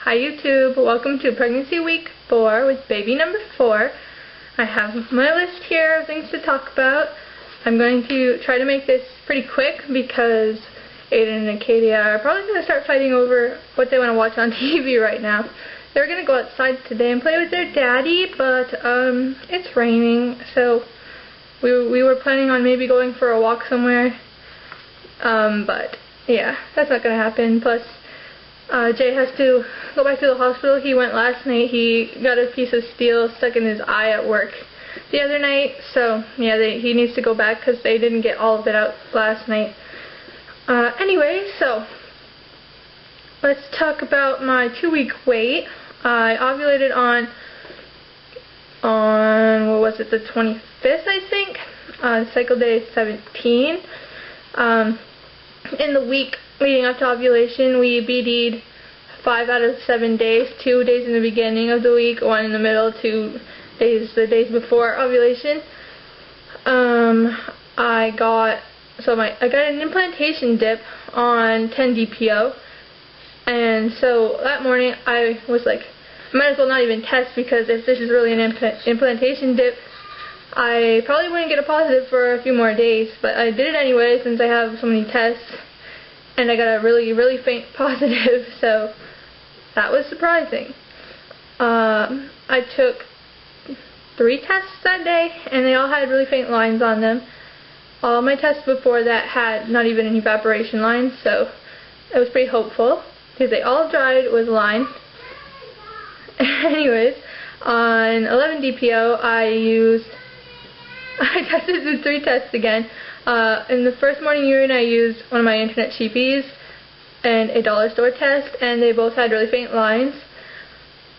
Hi YouTube, welcome to pregnancy week 4 with baby number 4. I have my list here of things to talk about. I'm going to try to make this pretty quick because Aiden and Acadia are probably going to start fighting over what they want to watch on TV right now. They're going to go outside today and play with their daddy, but it's raining, so we were planning on maybe going for a walk somewhere, but yeah, that's not going to happen. Plus Jay has to go back to the hospital. He went last night. He got a piece of steel stuck in his eye at work the other night, so yeah, he needs to go back because they didn't get all of it out last night. Anyway, so let's talk about my 2-week wait. I ovulated on what was it, the 25th, I think. Cycle day 17. In the week leading up to ovulation, we BD'd 5 out of 7 days, 2 days in the beginning of the week, 1 in the middle, 2 days the days before ovulation. I got an implantation dip on 10 DPO, and so that morning I was like, I might as well not even test, because if this is really an implantation dip, I probably wouldn't get a positive for a few more days, but I did it anyway since I have so many tests, and I got a really faint positive, so that was surprising. I took 3 tests that day, and they all had really faint lines on them. All my tests before that had not even any evaporation lines, so I was pretty hopeful, because they all dried with line. Anyways, on 11 DPO, I tested the 3 tests again. In the first morning urine, I used one of my internet cheapies and a dollar store test, and they both had really faint lines.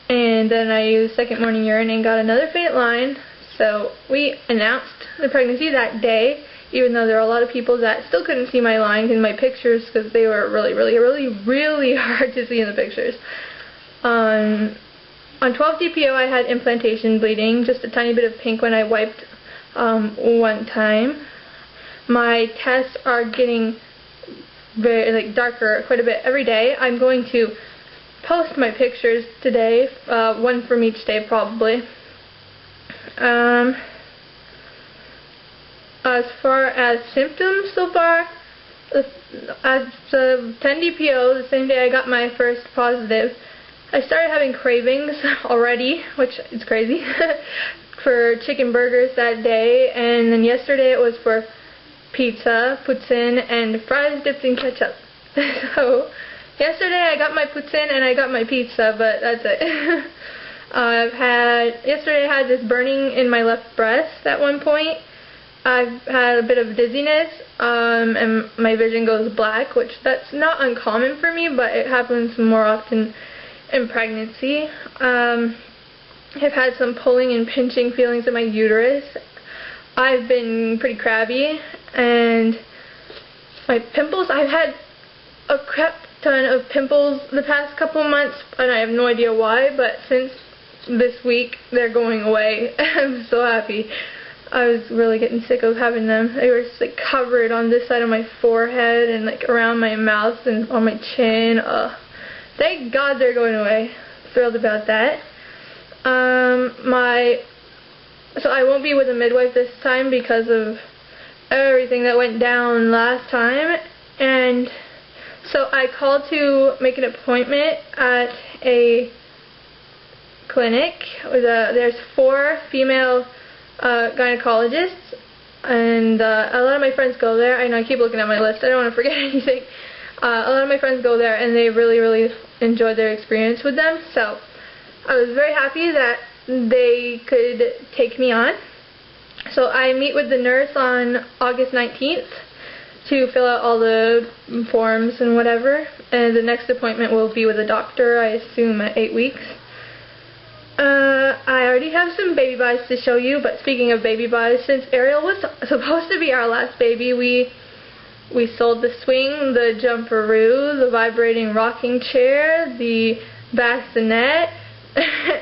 And then I used second morning urine and got another faint line. So we announced the pregnancy that day, even though there were a lot of people that still couldn't see my lines in my pictures because they were really hard to see in the pictures. On 12 DPO, I had implantation bleeding, just a tiny bit of pink when I wiped one time. My tests are getting very darker quite a bit every day. I'm going to post my pictures today, one from each day probably. As far as symptoms so far, at the 10 DPO, the same day I got my first positive, I started having cravings already, which is crazy, for chicken burgers that day, and then yesterday it was for pizza, poutine, and fries dipped in ketchup. So yesterday I got my poutine and I got my pizza, but that's it. Yesterday I had this burning in my left breast at one point. I've had a bit of dizziness, and my vision goes black, which that's not uncommon for me, but it happens more often in pregnancy. I've had some pulling and pinching feelings in my uterus. I've been pretty crabby, and my pimples, I've had a crap ton of pimples the past couple months, and I have no idea why, but since this week they're going away. I'm so happy. I was really getting sick of having them. They were just covered on this side of my forehead and around my mouth and on my chin. Thank God they're going away. Thrilled about that. So I won't be with a midwife this time because of everything that went down last time, and so I called to make an appointment at a clinic. There's 4 female gynecologists, and a lot of my friends go there. I know I keep looking at my list, I don't want to forget anything. A lot of my friends go there, and they really enjoyed their experience with them, so I was very happy that they could take me on. So I meet with the nurse on August 19th to fill out all the forms and whatever, and the next appointment will be with a doctor, I assume at 8 weeks. I already have some baby buys to show you, but speaking of baby buys, since Ariel was supposed to be our last baby, we sold the swing, the jumperoo, the vibrating rocking chair, the bassinet,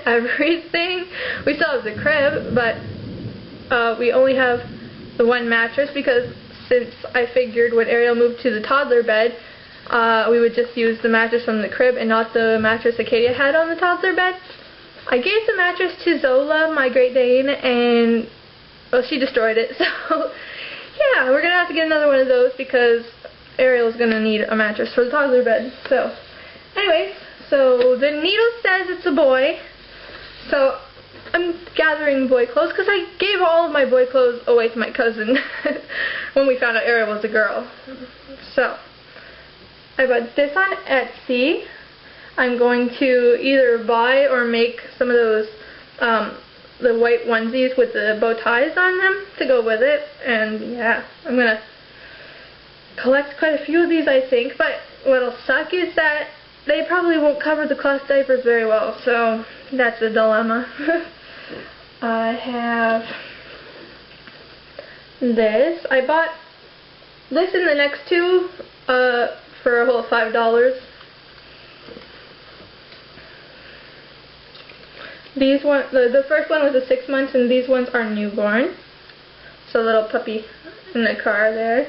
everything. We still have the crib, but we only have the one mattress because since I figured when Ariel moved to the toddler bed, we would just use the mattress from the crib and not the mattress Acadia had on the toddler bed. I gave the mattress to Zola, my Great Dane, and well, she destroyed it. So yeah, we're gonna have to get another one of those because Ariel's gonna need a mattress for the toddler bed. So anyways, so the needle says it's a boy, so I'm gathering boy clothes because I gave all of my boy clothes away to my cousin when we found out Ariel was a girl. So I bought this on Etsy. I'm going to either buy or make some of those the white onesies with the bow ties on them to go with it. And yeah, I'm going to collect quite a few of these, I think. But what'll suck is that they probably won't cover the cloth diapers very well. So that's a dilemma. I have this. I bought this and the next two for a whole $5. These one, the first one was a 6 months, and these ones are newborn. So little puppy in the car there.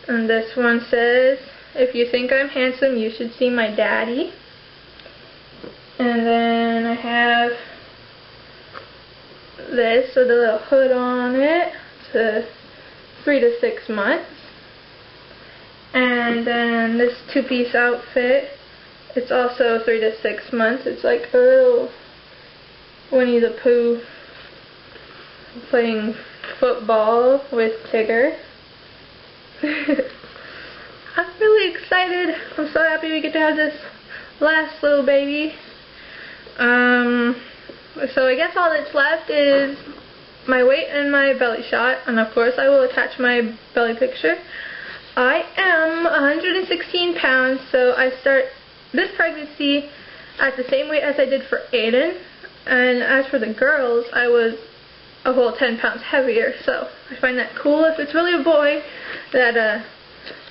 And this one says, "If you think I'm handsome, you should see my daddy." And then I have this with a little hood on it. It's a 3 to 6 months. And then this two-piece outfit. It's also 3 to 6 months. It's like a little Winnie the Pooh playing football with Tigger. I'm really excited. I'm so happy we get to have this last little baby. So I guess all that's left is my weight and my belly shot, and of course I will attach my belly picture. I am 116 pounds, so I start this pregnancy at the same weight as I did for Aiden. And as for the girls, I was a whole 10 pounds heavier, so I find that cool. If it's really a boy, that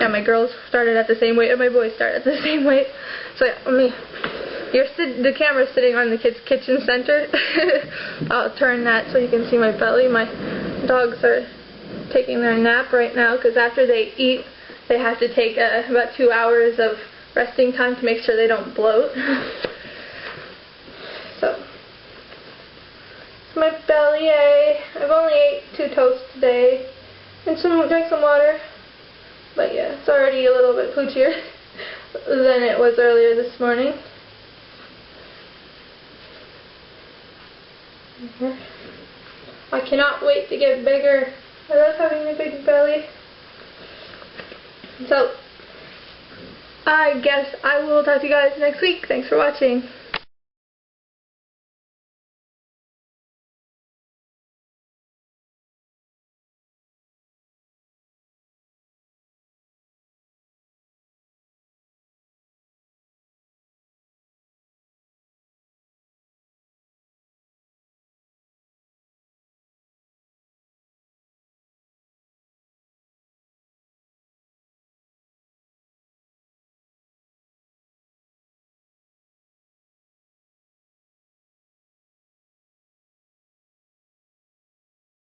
yeah, my girls started at the same weight and my boys start at the same weight. So yeah, the camera's sitting on the kids' kitchen center. I'll turn that so you can see my belly. My dogs are taking their nap right now because after they eat, they have to take about 2 hours of resting time to make sure they don't bloat. So my belly, I've only ate 2 toasts today and drank some water, but yeah, it's already a little bit poochier than it was earlier this morning. I cannot wait to get bigger. I love having a big belly. So I guess I will talk to you guys next week. Thanks for watching.